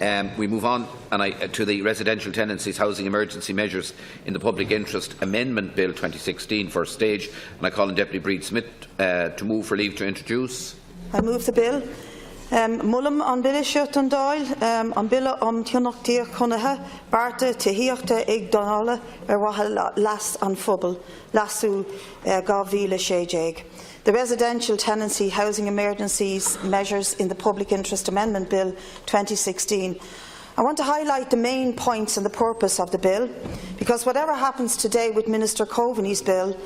We move on to the Residential Tenancies Housing Emergency Measures in the Public Interest Amendment Bill 2016, first stage. And I call on Deputy Brid Smith to move for leave to introduce. I move the bill. Mullum an bille siot an dail, an bille tionach tír chunathe, barte tíochta ag donala wathe las an phobal, lasú gavile shejeg. The Residential Tenancy Housing Emergencies Measures in the Public Interest Amendment Bill 2016. I want to highlight the main points and the purpose of the bill, because whatever happens today with Minister Coveney's bill,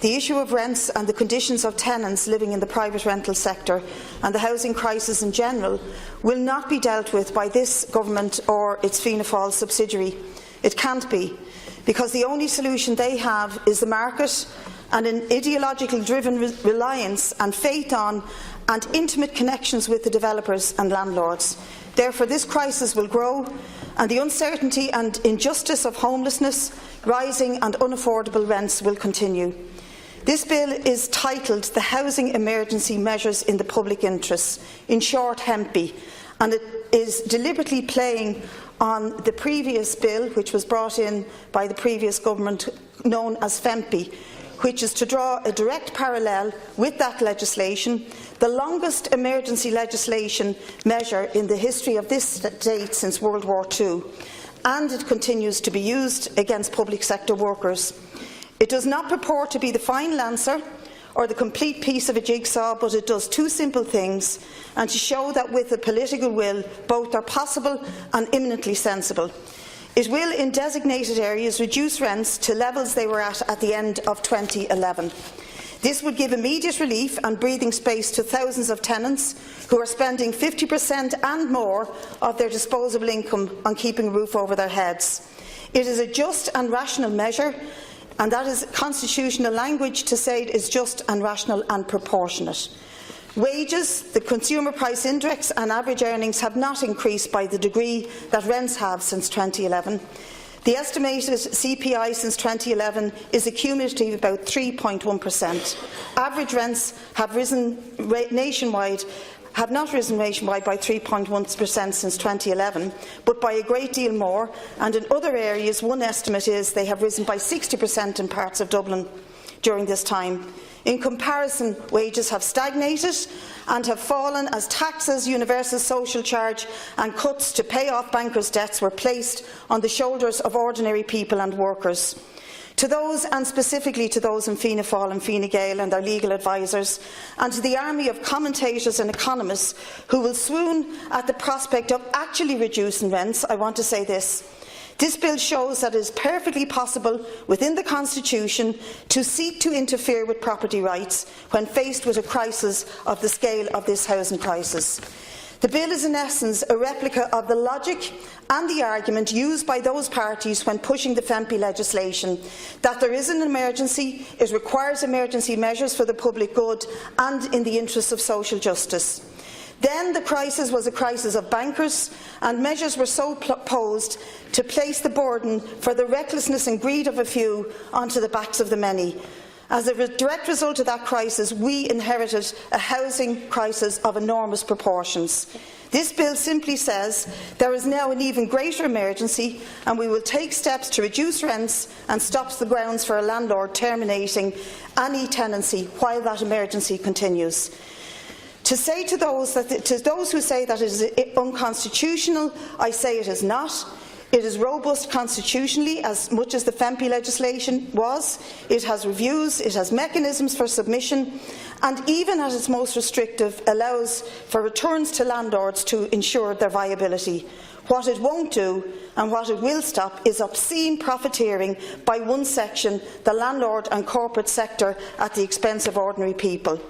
the issue of rents and the conditions of tenants living in the private rental sector and the housing crisis in general will not be dealt with by this government or its Fianna Fáil subsidiary. It can't be, because the only solution they have is the market and an ideologically driven reliance and faith on and intimate connections with the developers and landlords. Therefore, this crisis will grow, and the uncertainty and injustice of homelessness, rising and unaffordable rents will continue. This bill is titled the Housing Emergency Measures in the Public Interest, in short HEMPI, and it is deliberately playing on the previous bill, which was brought in by the previous government, known as HEMPI, which is to draw a direct parallel with that legislation, the longest emergency legislation measure in the history of this state since World War II, and it continues to be used against public sector workers. It does not purport to be the final answer or the complete piece of a jigsaw, but it does two simple things, and to show that with the political will, both are possible and imminently sensible. It will, in designated areas, reduce rents to levels they were at the end of 2011. This would give immediate relief and breathing space to thousands of tenants who are spending 50% and more of their disposable income on keeping a roof over their heads. It is a just and rational measure, and that is constitutional language to say it is just and rational and proportionate. Wages, the consumer price index and average earnings have not increased by the degree that rents have since 2011. The estimated CPI since 2011 is a cumulative about 3.1%. Average rents have not risen nationwide by 3.1% since 2011, but by a great deal more, and in other areas one estimate is they have risen by 60% in parts of Dublin during this time. In comparison, wages have stagnated and have fallen as taxes, universal social charge and cuts to pay off bankers' debts were placed on the shoulders of ordinary people and workers. To those, and specifically to those in Fianna Fáil and Fine Gael and their legal advisers, and to the army of commentators and economists who will swoon at the prospect of actually reducing rents, I want to say this. This bill shows that it is perfectly possible within the Constitution to seek to interfere with property rights when faced with a crisis of the scale of this housing crisis. The bill is in essence a replica of the logic and the argument used by those parties when pushing the HEMPI legislation, that there is an emergency, it requires emergency measures for the public good and in the interests of social justice. Then the crisis was a crisis of bankers, and measures were so posed to place the burden for the recklessness and greed of a few onto the backs of the many. As a direct result of that crisis, we inherited a housing crisis of enormous proportions. This bill simply says there is now an even greater emergency, and we will take steps to reduce rents and stop the grounds for a landlord terminating any tenancy while that emergency continues. To those who say that it is unconstitutional, I say it is not. It is robust constitutionally, as much as the HEMPI legislation was. It has reviews, it has mechanisms for submission, and even at its most restrictive, allows for returns to landlords to ensure their viability. What it won't do, and what it will stop, is obscene profiteering by one section, the landlord and corporate sector, at the expense of ordinary people.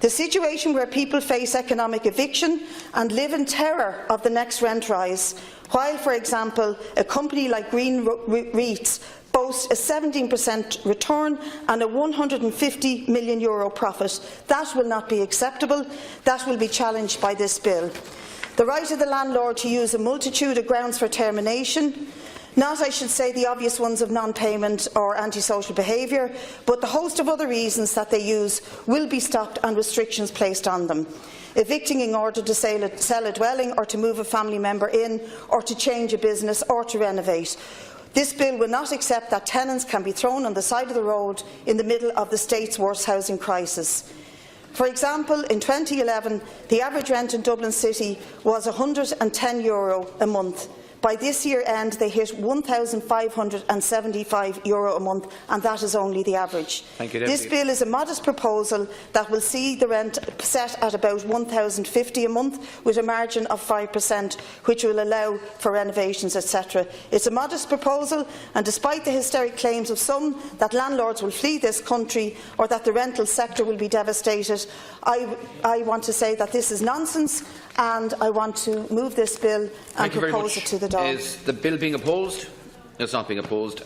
The situation where people face economic eviction and live in terror of the next rent rise, while, for example, a company like Green REITs boasts a 17% return and a €150 million profit, that will not be acceptable. That will be challenged by this bill. The right of the landlord to use a multitude of grounds for termination, Not, I should say, the obvious ones of non-payment or antisocial behaviour, but the host of other reasons that they use will be stopped and restrictions placed on them. Evicting in order to sell a dwelling or to move a family member in, or to change a business or to renovate. This bill will not accept that tenants can be thrown on the side of the road in the middle of the state's worst housing crisis. For example, in 2011, the average rent in Dublin City was €110 a month. By this year end, they hit €1,575 a month, and that is only the average. Thank you, this bill is a modest proposal that will see the rent set at about €1,050 a month, with a margin of 5%, which will allow for renovations, etc. It's a modest proposal, and despite the hysteric claims of some that landlords will flee this country or that the rental sector will be devastated, I want to say that this is nonsense, and I want to move this bill and propose it to the Dáil. Is the bill being opposed? It's not being opposed.